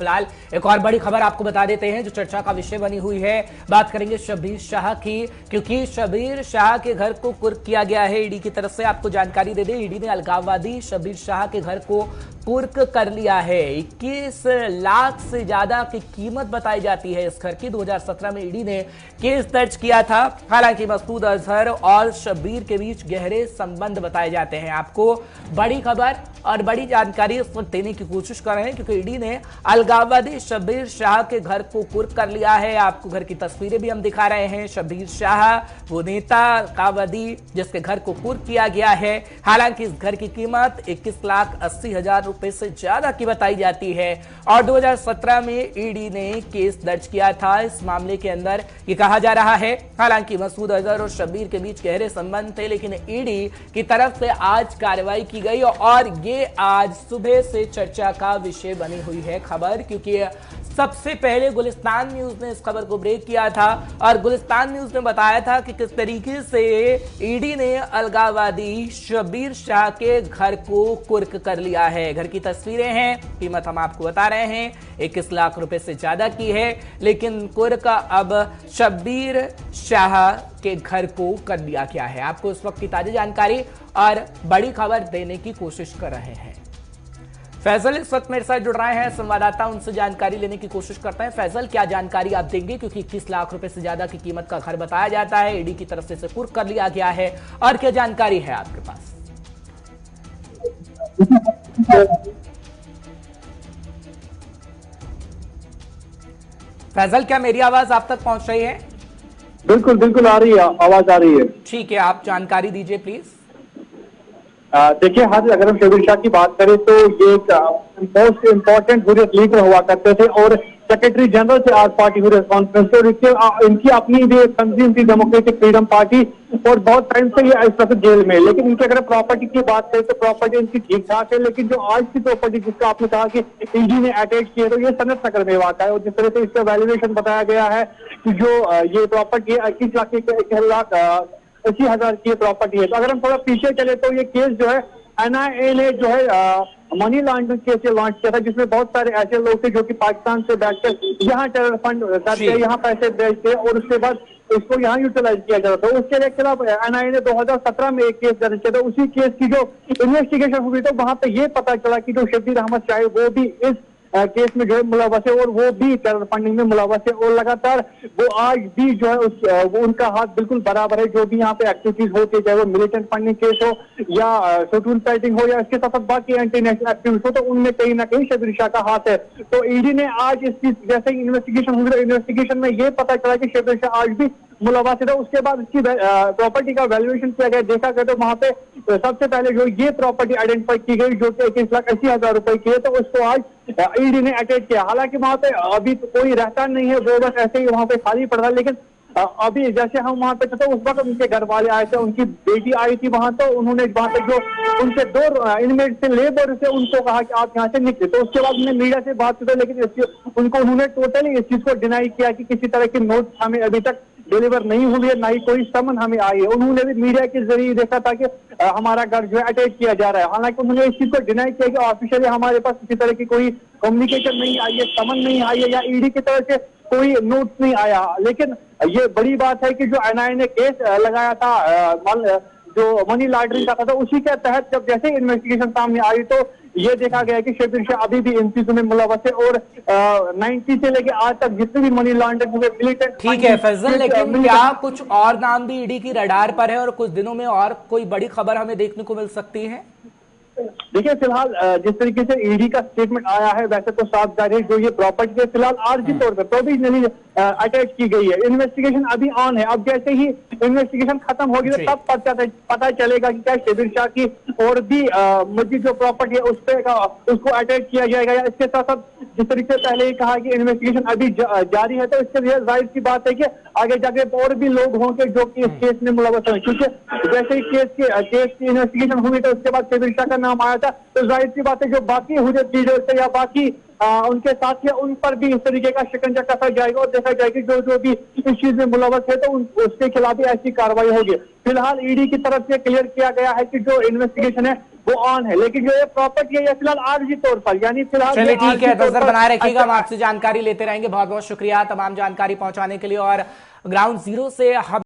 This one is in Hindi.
फिलहाल एक और बड़ी खबर आपको बता देते हैं जो चर्चा का विषय बनी हुई है। बात करेंगे शब्बीर शाह की, क्योंकि शब्बीर शाह के घर को कुर्क किया गया है ईडी की तरफ से। आपको जानकारी दे दें, ईडी ने अलगाववादी शब्बीर शाह के घर को कुर्क कर लिया है। 21 लाख से ज्यादा की कीमत बताई जाती है इस घर की। 2017 में ईडी ने केस दर्ज किया था। हालांकि मसूद अजहर और शब्बीर के बीच गहरे संबंध बताए जाते हैं। आपको बड़ी खबर और बड़ी जानकारी इस वक्त देने की कोशिश कर रहे हैं, क्योंकि ईडी ने अलगाववादी शब्बीर शाह के घर को कुर्क कर लिया है। आपको घर की तस्वीरें भी हम दिखा रहे हैं। शब्बीर शाह वो नेता अलगाववादी जिसके घर को कुर्क किया गया है। हालांकि इस घर की कीमत 21,80,000 रुपए से ज्यादा की बताई जाती है और 2017 में ईडी ने केस दर्ज किया था इस मामले के अंदर। ये कहा जा रहा है हालांकि मसूद अजहर और शब्बीर के बीच गहरे संबंध थे, लेकिन ईडी की तरफ से आज कार्रवाई की गई और ये आज सुबह से चर्चा का विषय बनी हुई है खबर, क्योंकि सबसे पहले गुलिस्तान न्यूज ने इस खबर को ब्रेक किया था और गुलिस्तान न्यूज ने बताया था कि किस तरीके से ईडी ने अलगाववादी शब्बीर शाह के घर को कुर्क कर लिया है। घर की तस्वीरें हैं, कीमत हम आपको बता रहे हैं 21 लाख रुपए से ज्यादा की है, लेकिन कुर्क अब शब्बीर शाह के घर को कर दिया गया है। आपको इस वक्त की ताजा जानकारी और बड़ी खबर देने की कोशिश कर रहे हैं। फैजल इस वक्त मेरे साथ जुड़ रहे हैं, संवाददाता, उनसे जानकारी लेने की कोशिश करते हैं। फैजल, क्या जानकारी आप देंगे, क्योंकि 21 लाख रुपए से ज्यादा की कीमत का घर बताया जाता है, ईडी की तरफ से इसे कुर्क कर लिया गया है, और क्या जानकारी है आपके पास? फैजल, क्या मेरी आवाज आप तक पहुंच रही है? बिल्कुल बिल्कुल आ रही है, आवाज आ रही है। ठीक है, आप जानकारी दीजिए प्लीज। देखिए, अगर हम शब्बीर शाह की बात करें तो ये मोस्ट इम्पोर्टेंट हुर्रियत लीडर हुआ करते थे और सेक्रेटरी जनरल से आज पार्टी हुर्रियत कॉन्फ्रेंस से। इनकी अपनी भी एक तंजीम थी, डेमोक्रेटिक फ्रीडम पार्टी, और बहुत टाइम से ये इस वक्त जेल में। लेकिन इनकी अगर प्रॉपर्टी की बात करें तो प्रॉपर्टी इनकी ठीक ठाक है, लेकिन जो आज की प्रॉपर्टी जिसका आपने कहा कि ईडी ने अटैच की है, तो ये सनत नगर में वाक़ा है। और जिस तरह से इसका वैल्यूएशन बताया गया है कि जो ये प्रॉपर्टी है 21,80,000 की प्रॉपर्टी है। तो अगर हम थोड़ा पीछे चले तो ये केस जो है एनआईए ने जो है मनी लॉन्ड्रिंग केस लॉन्च किया था, जिसमें बहुत सारे ऐसे लोग थे जो कि पाकिस्तान से बैठकर यहाँ टेरर फंड करते, यहाँ पैसे भेजते और उसके बाद इसको यहाँ यूटिलाइज किया जाता था। उसके खिलाफ एनआईए ने 2017 में एक केस दर्ज किया था। उसी केस की जो इन्वेस्टिगेशन हुई तो वहां पे ये पता चला कि जो शब्बीर अहमद शाह वो भी इस केस में जो है मुलव्वस है और वो भी टेरर फंडिंग में मुलव्वस है, और लगातार वो आज भी जो है वो उनका हाथ बिल्कुल बराबर है। जो भी यहाँ पे एक्टिविटीज होती है, चाहे वो मिलिटेंट फंडिंग केस हो या शेड्यूल फाइटिंग हो या इसके साथ साथ बाकी एंटी नेशनल एक्टिविटीज हो, तो उनमें कहीं ना कहीं शब्बीर शाह का हाथ है। तो ईडी ने आज इसकी जैसे ही इन्वेस्टिगेशन हुई तो इन्वेस्टिगेशन में ये पता चला कि शब्बीर शाह आज भी मुलव्वस है। उसके बाद इसकी प्रॉपर्टी का वैल्यूएशन किया गया, देखा गया तो वहां पे सबसे पहले जो ये प्रॉपर्टी आइडेंटिफाई की गई जो कि 21,80,000 रुपए की है, तो उसको आज ईडी ने अटैच किया। हालांकि वहां पे अभी तो कोई रहता नहीं है, वो बस ऐसे ही वहां पे खाली पड़ रहा है। लेकिन अभी जैसे हम वहां पे थे तो उस वक्त उनके घर वाले आए थे, उनकी बेटी आई थी वहां, तो उन्होंने वहां पे जो उनके 2 इनमेट से लेबर से उनको कहा कि आप यहाँ से निकले। तो उसके बाद उन्होंने मीडिया से बात की, लेकिन उनको उन्होंने टोटली इस चीज को डिनाई किया कि किसी तरह की नोट हमें अभी तक डिलीवर नहीं हुई है, ना ही कोई समन हमें आई है। उन्होंने भी मीडिया के जरिए देखा था कि हमारा घर जो है अटैच किया जा रहा है। हालांकि उन्होंने इस चीज को डिनाई किया कि ऑफिशियली हमारे पास किसी तरह की कोई कम्युनिकेशन नहीं आई है, समन नहीं आई है या ईडी की तरफ से कोई नोट नहीं आया। लेकिन ये बड़ी बात है कि जो एनआईए ने केस लगाया था जो मनी लॉन्ड्रिंग का था, तो उसी के तहत जब जैसे इन्वेस्टिगेशन सामने आई तो ये देखा गया कि शब्बीर शाह अभी भी इन चीजों में मुलव्वस है और 90 से लेके आज तक जितने भी मनी लॉन्ड्रिंग हुए मिलिटेंट। ठीक है फैजल, लेकिन क्या कुछ और नाम भी ईडी की रडार पर है और कुछ दिनों में और कोई बड़ी खबर हमें देखने को मिल सकती है? देखिए, फिलहाल जिस तरीके से ईडी का स्टेटमेंट आया है वैसे तो साफ जाहिर है जो ये प्रॉपर्टी फिलहाल आर्जी तौर पर प्रोविजनली अटैच की गई है। इन्वेस्टिगेशन अभी ऑन है। अब जैसे ही इन्वेस्टिगेशन खत्म होगी तो तब पता चलेगा कि क्या शब्बीर शाह की और भी मजीद जो प्रॉपर्टी है उस पर उसको अटैच किया जाएगा या इसके साथ साथ जिस तरीके से पहले ही कहा कि इन्वेस्टिगेशन अभी जारी है, तो इसके लिए जाहिर सी बात है कि आगे जाके और भी लोग होंगे जो कि इस केस में मुलव्वस हैं। क्योंकि जैसे ही केस की इन्वेस्टिगेशन हुई तो उसके बाद शब्बीर शाह का नाम आया था, तो जाहिर सी बात है जो बाकी हुर्रियत लीडर्स थे या बाकी उनके साथी है उन पर भी इस तरीके का शिकंजा कसा जाएगा और देखा जाएगा जो भी इस चीज में मुलव्वस है तो उसके खिलाफ भी ऐसी कार्रवाई होगी। फिलहाल ईडी की तरफ से क्लियर किया गया है कि जो इन्वेस्टिगेशन है वो ऑन है, लेकिन जो ये प्रॉपर्टी है ये फिलहाल आर्जी तौर पर, यानी फिलहाल चलिए ठीक है, नजर बनाए रखिएगा, हम अच्छा, आपसे जानकारी लेते रहेंगे। बहुत बहुत शुक्रिया तमाम जानकारी पहुंचाने के लिए। और ग्राउंड जीरो से हम